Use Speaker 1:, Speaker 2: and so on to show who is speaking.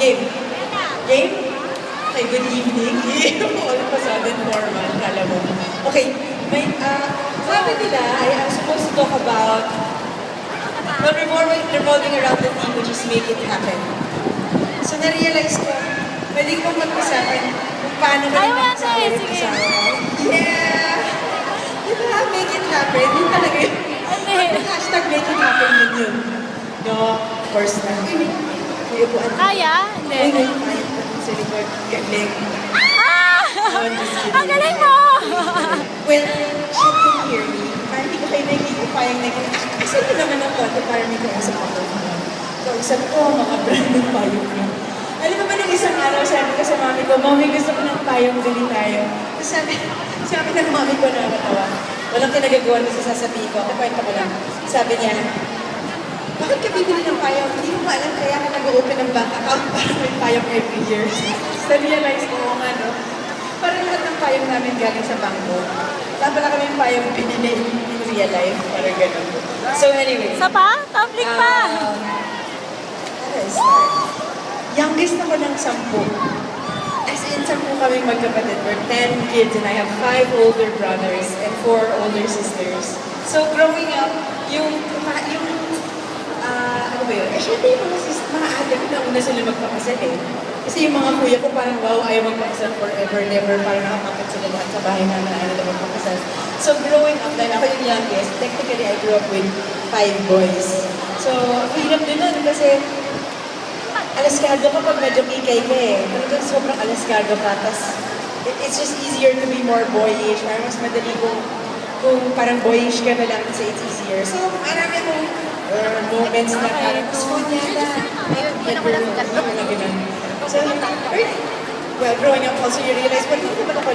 Speaker 1: game. Game? Okay, good evening. All of a sudden, formal, kala mo. Okay, may, sabi nila, I am supposed to talk about, well, revolving around the theme, which is make it happen. So, na-realize ko, pwede ko mag-usapan kung paano ka
Speaker 2: Ayaw yan,
Speaker 1: nagkasama yung
Speaker 2: sige.
Speaker 1: kasama ko. Yeah! Diba, make it happen. Yun talaga yun. Hashtag make it happen yun. No, of course na. May upuan.
Speaker 2: Kaya?
Speaker 1: Uy,
Speaker 2: Hindi.
Speaker 1: may upuan sa likod. Galing.
Speaker 2: Ah!
Speaker 1: Oh, I'm just kidding.
Speaker 2: Ang galing mo!
Speaker 1: Well, she can hear me. Parang hindi ko kayo nakikita pa yung kasi ito naman ang konti para may kausap ako. Kausap ko, mga brand ng payong niya. Alam mo ba nung isang araw, sabi ko sa mami ko, Mami, gusto ko ng payong, gali tayo. Tapos sabi ng mami ko, nakakatawa. Walang kinagagawa na sa sasabihin ko. Kwento ko lang. Sabi niya, bakit ka bibili ng payong? Hindi mo ba alam kaya ka nag-open ng bank account para may payong every year? So, realize ko, no? Parang lahat ng payong namin galing sa bangko. Wala pala kami yung payong pinili in real life. Parang gano'n. So anyway.
Speaker 2: Sa pa? Tumbling pa!
Speaker 1: Ano is that? Youngest ako ng 10. As in, 10 kami magkapatid. We're 10 kids and I have 5 older brothers and 4 older sisters. So growing up, ano ba yun? Eh, syempre yung mga ate ko na una sila magpakasal eh. Kasi yung mga kuya ko parang wow, ayaw magpakasal forever, never. Parang nakakapit sila lahat sa bahay namin, ayaw nila magpakasal. So growing up, dahil ako yung youngest, technically I grew up with 5 boys. So, hirap din nun kasi alaskado ka pag medyo kikay ka eh. Talagang sobrang alaskado ka. Tapos, it's just easier to be more boyish. Parang mas madali kung parang boyish ka na lang kasi it's easier. So, marami akong moments na parang gusto yata. So, well, growing up also, you realize, well, hindi naman ako